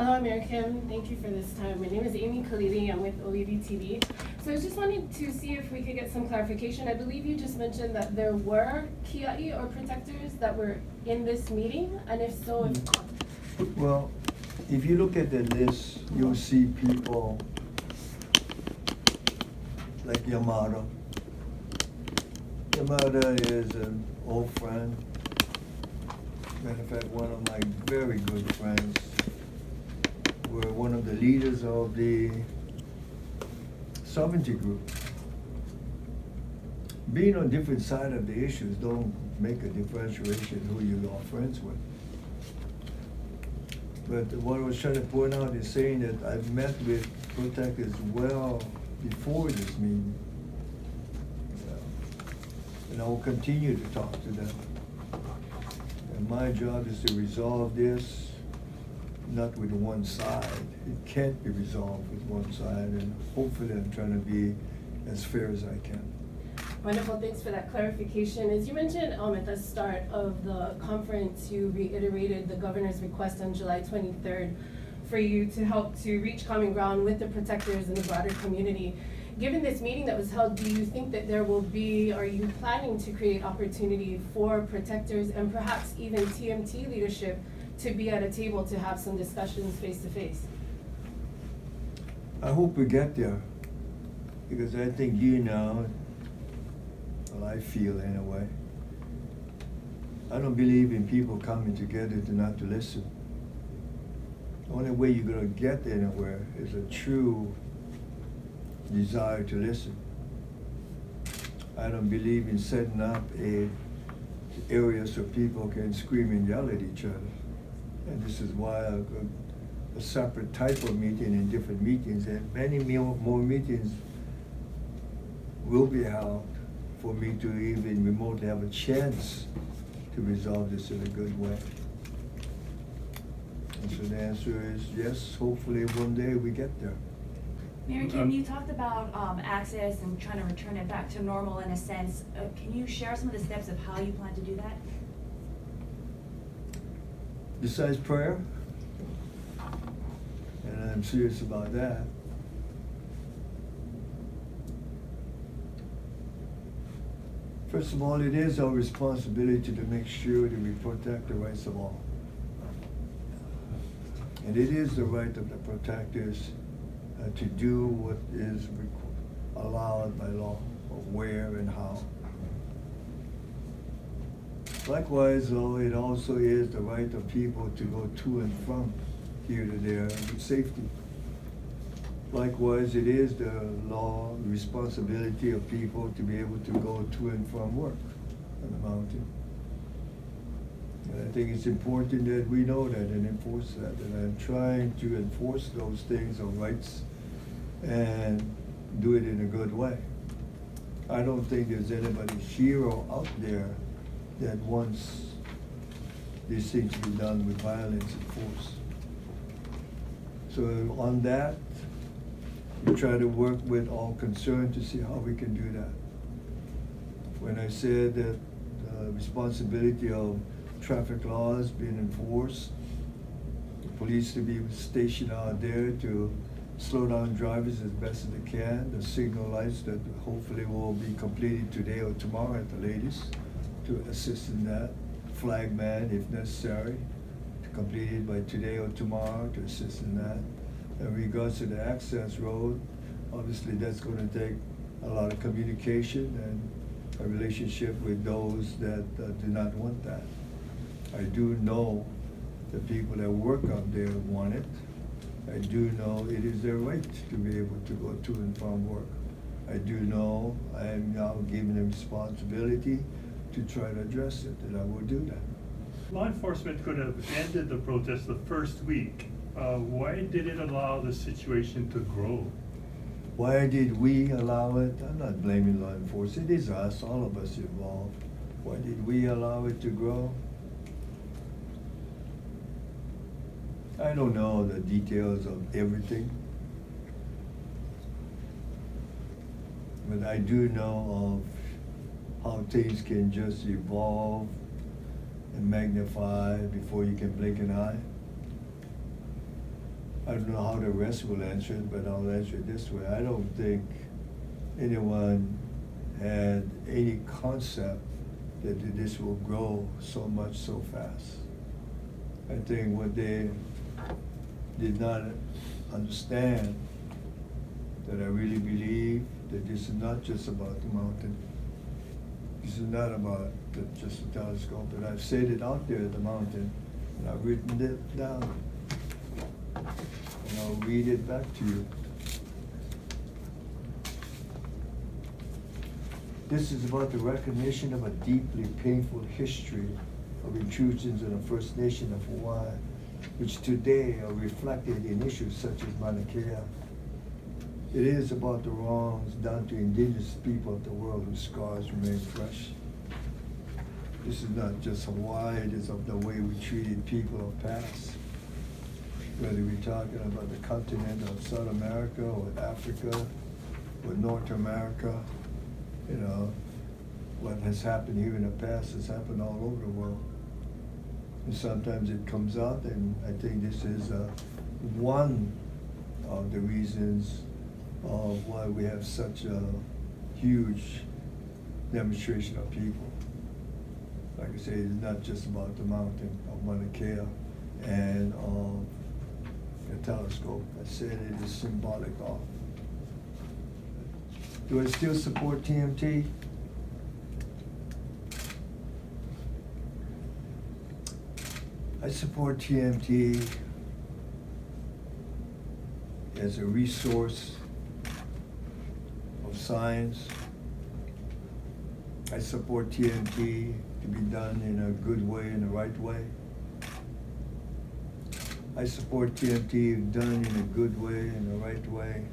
Hello, American. Thank you for this time. My name is Amy Khalili. I'm with OED TV. So I just wanted to see if we could get some clarification. I believe you just mentioned that there were kia'i or protectors that were in this meeting, and if so, Well, if you look at the list, you'll see people like Yamada. Yamada is an old friend. Matter of fact, one of my very good friends. We're one of the leaders of the sovereignty group. Being on different side of the issues don't make a differentiation who you are friends with. But what I was trying to point out is saying that I've met with protectors well before this meeting. And I will continue to talk to them. And my job is to resolve this, not with one side. It can't be resolved with one side, and hopefully I'm trying to be as fair as I can. Wonderful, thanks for that clarification. As you mentioned at the start of the conference, you reiterated the governor's request on July 23rd for you to help to reach common ground with the protectors and the broader community. Given this meeting that was held, do you think that there will be, are you planning to create opportunity for protectors and perhaps even TMT leadership to be at a table to have some discussions face to face? I hope we get there, because I think well, I feel anyway. I don't believe in people coming together to not to listen. The only way you're gonna get anywhere is a true desire to listen. I don't believe in setting up a area so people can scream and yell at each other. And this is why a separate type of meeting and different meetings, and many more meetings will be held for me to even remotely have a chance to resolve this in a good way. And so the answer is yes, hopefully one day we get there. Mayor Kim, you talked about access and trying to return it back to normal in a sense. Can you share some of the steps of how you plan to do that? Besides prayer, and I'm serious about that, first of all, it is our responsibility to make sure that we protect the rights of all. And it is the right of the protectors to do what is allowed by law, or where and how. Likewise, though, it also is the right of people to go to and from here to there with safety. Likewise, it is the law, responsibility of people to be able to go to and from work on the mountain. And I think it's important that we know that and enforce that. And I'm trying to enforce those things or rights and do it in a good way. I don't think there's anybody here or out there that wants these things to be done with violence and force. So on that, we try to work with all concerned to see how we can do that. When I said that the responsibility of traffic laws being enforced, the police to be stationed out there to slow down drivers as best as they can, the signal lights that hopefully will be completed today or tomorrow at the latest to assist in that, flag man if necessary, to complete it by today or tomorrow to assist in that. In regards to the access road, obviously that's going to take a lot of communication and a relationship with those that do not want that. I do know the people that work up there want it. I do know it is their right to be able to go to and from work. I do know I am now given a responsibility to try to address it, and I will do that. Law enforcement could have ended the protest the first week. Why did it allow the situation to grow? Why did we allow it? I'm not blaming law enforcement. It is us, all of us involved. Why did we allow it to grow? I don't know the details of everything, but I do know of how things can just evolve and magnify before you can blink an eye. I don't know how the rest will answer it, but I'll answer it this way. I don't think anyone had any concept that this will grow so much so fast. I think what they did not understand, that I really believe that this is not just about the mountain. This is not about just the telescope, but I've said it out there at the mountain, and I've written it down. And I'll read it back to you. This is about the recognition of a deeply painful history of intrusions on the First Nation of Hawaii, which today are reflected in issues such as Maunakea. It is about the wrongs done to indigenous people of the world whose scars remain fresh. This is not just Hawaii, it is of the way we treated people of past. Whether we're talking about the continent of South America or Africa or North America, you know, what has happened here in the past has happened all over the world. And sometimes it comes out, and I think this is one of the reasons of why we have such a huge demonstration of people. Like I say, it's not just about the mountain of Maunakea and the telescope. I said it is symbolic of. Do I still support TMT? I support TMT as a resource of science. I support TMT to be done in a good way, in the right way. I support TMT done in a good way, in the right way.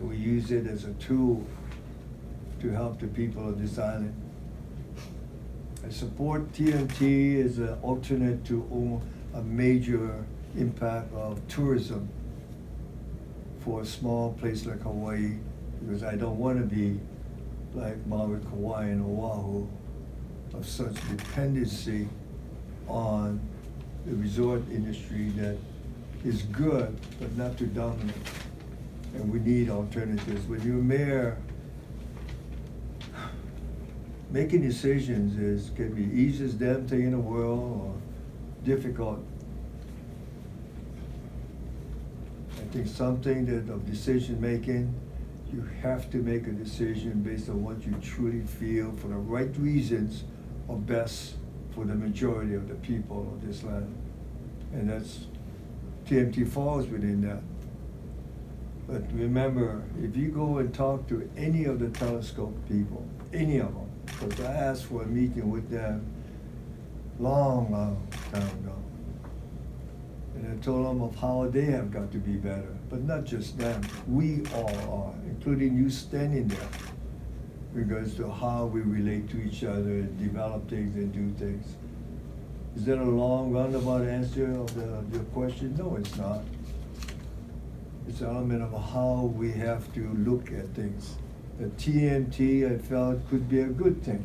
We use it as a tool to help the people of this island. I support TMT as an alternate to a major impact of tourism for a small place like Hawaii, because I don't want to be like Maui, Kauai, and Oahu, of such dependency on the resort industry that is good, but not too dominant. And we need alternatives. When you're mayor, making decisions can be easiest damn thing in the world or difficult. I think something that of decision making, you have to make a decision based on what you truly feel for the right reasons are best for the majority of the people of this land. And that's, TMT falls within that. But remember, if you go and talk to any of the telescope people, any of them, because I asked for a meeting with them long time ago. And I told them of how they have got to be better, but not just them, we all are, including you standing there, regards to how we relate to each other and develop things and do things. Is that a long roundabout answer of your question? No, it's not. It's an element of how we have to look at things. The TMT, I felt, could be a good thing.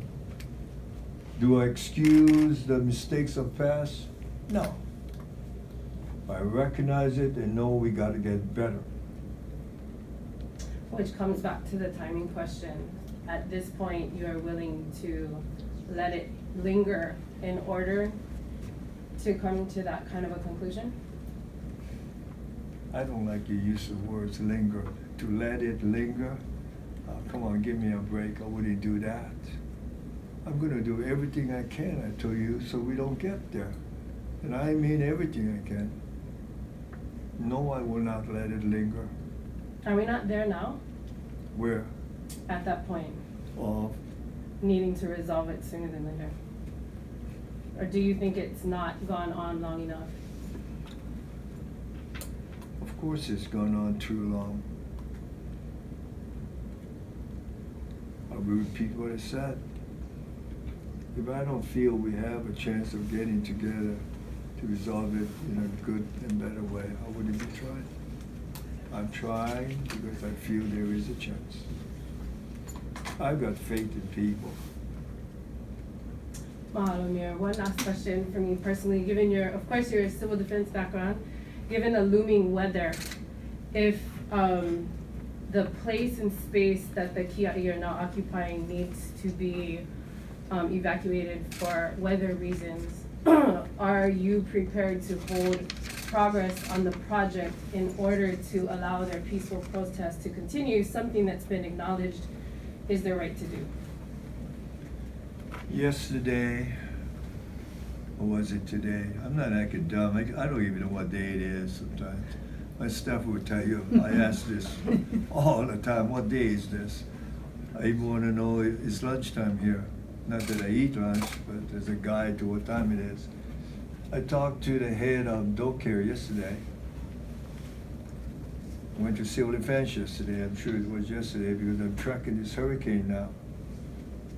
Do I excuse the mistakes of past? No. I recognize it and know we gotta get better. Which comes back to the timing question. At this point, you are willing to let it linger in order to come to that kind of a conclusion? I don't like your use of words linger. To let it linger? Come on, give me a break. I wouldn't do that. I'm gonna do everything I can, I tell you, so we don't get there. And I mean everything I can. No, I will not let it linger. Are we not there now? Where? At that point, Of? needing to resolve it sooner than later? Or do you think it's not gone on long enough? Of course it's gone on too long. I will repeat what I said. If I don't feel we have a chance of getting together to resolve it in a good and better way, I wouldn't be trying. I'm trying because I feel there is a chance. I've got faith in people. Mahalo, Mayor. One last question for me personally. Given of course, your civil defense background, given the looming weather, if the place and space that the kia'i are now occupying needs to be evacuated for weather reasons, are you prepared to hold progress on the project in order to allow their peaceful protest to continue, something that's been acknowledged is their right to do? Yesterday, or was it today? I'm not academic. I don't even know what day it is sometimes. My staff will tell you, I ask this all the time, what day is this? I even want to know it's lunchtime here. Not that I eat lunch, but there's a guide to what time it is. I talked to the head of Docare yesterday. I went to civil defense yesterday. I'm sure it was yesterday because I'm tracking this hurricane now.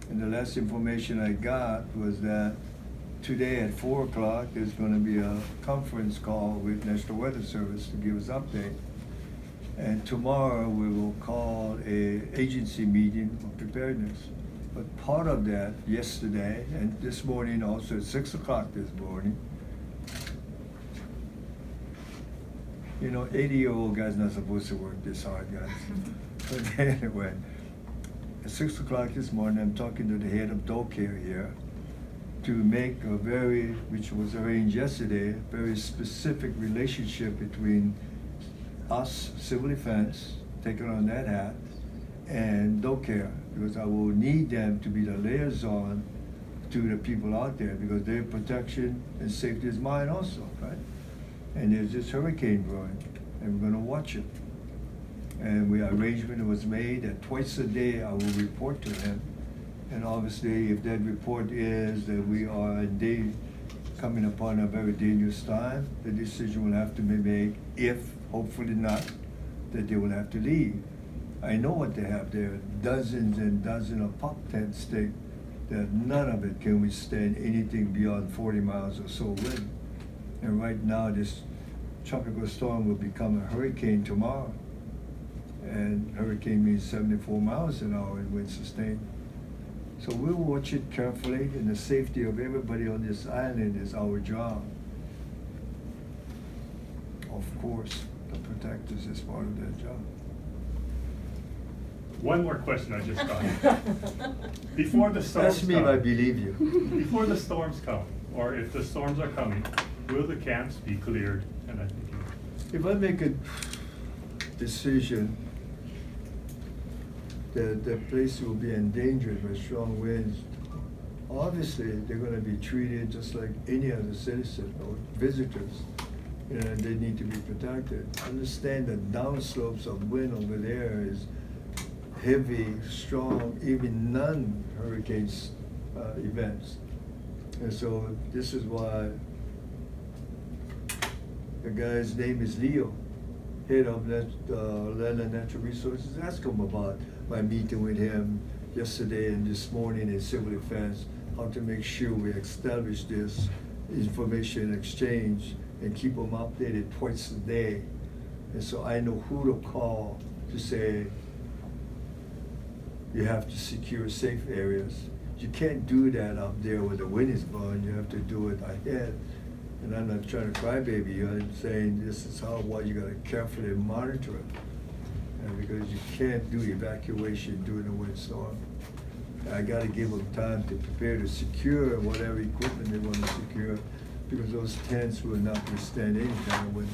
And the last information I got was that today at 4 o'clock, there's going to be a conference call with National Weather Service to give us update. And tomorrow we will call a agency meeting of preparedness. But part of that yesterday and this morning also at 6 o'clock this morning, you know, 80-year-old guy's not supposed to work this hard, guys. But anyway, at 6 o'clock this morning, I'm talking to the head of Docare here to make a which was arranged yesterday, a very specific relationship between us, civil defense, taking on that hat, and Docare, because I will need them to be the liaison to the people out there, because their protection and safety is mine also, right? And there's this hurricane brewing, and we're gonna watch it. And arrangement was made that twice a day I will report to him. And obviously, if that report is that we are indeed coming upon a very dangerous time, the decision will have to be made, if hopefully not, that they will have to leave. I know what they have there, dozens and dozens of pop tent stakes that none of it can withstand anything beyond 40 miles or so wind. And right now, this tropical storm will become a hurricane tomorrow. And hurricane means 74 miles an hour in wind sustained. So we'll watch it carefully, and the safety of everybody on this island is our job. Of course, the protectors is part of their job. One more question I just got. Before the storms Ask me if I believe you. Before the storms come, or if the storms are coming, will the camps be cleared? And I think If I make a decision that the place will be endangered by strong winds, obviously they're gonna be treated just like any other citizen or visitors. And they need to be protected. Understand that downslopes of wind over there is heavy, strong, even non-hurricanes events. And so this is why the guy's name is Leo, head of Land and Natural Resources. Ask him about my meeting with him yesterday and this morning in civil defense, how to make sure we establish this information exchange and keep them updated twice a day. And so I know who to call to say, you have to secure safe areas. You can't do that up there where the wind is blowing. You have to do it ahead. And I'm not trying to cry baby you. I'm saying this is what you gotta carefully monitor it. Because you can't do evacuation during a windstorm. I gotta give them time to prepare to secure whatever equipment they want to secure, because those tents will not withstand any kind of wind.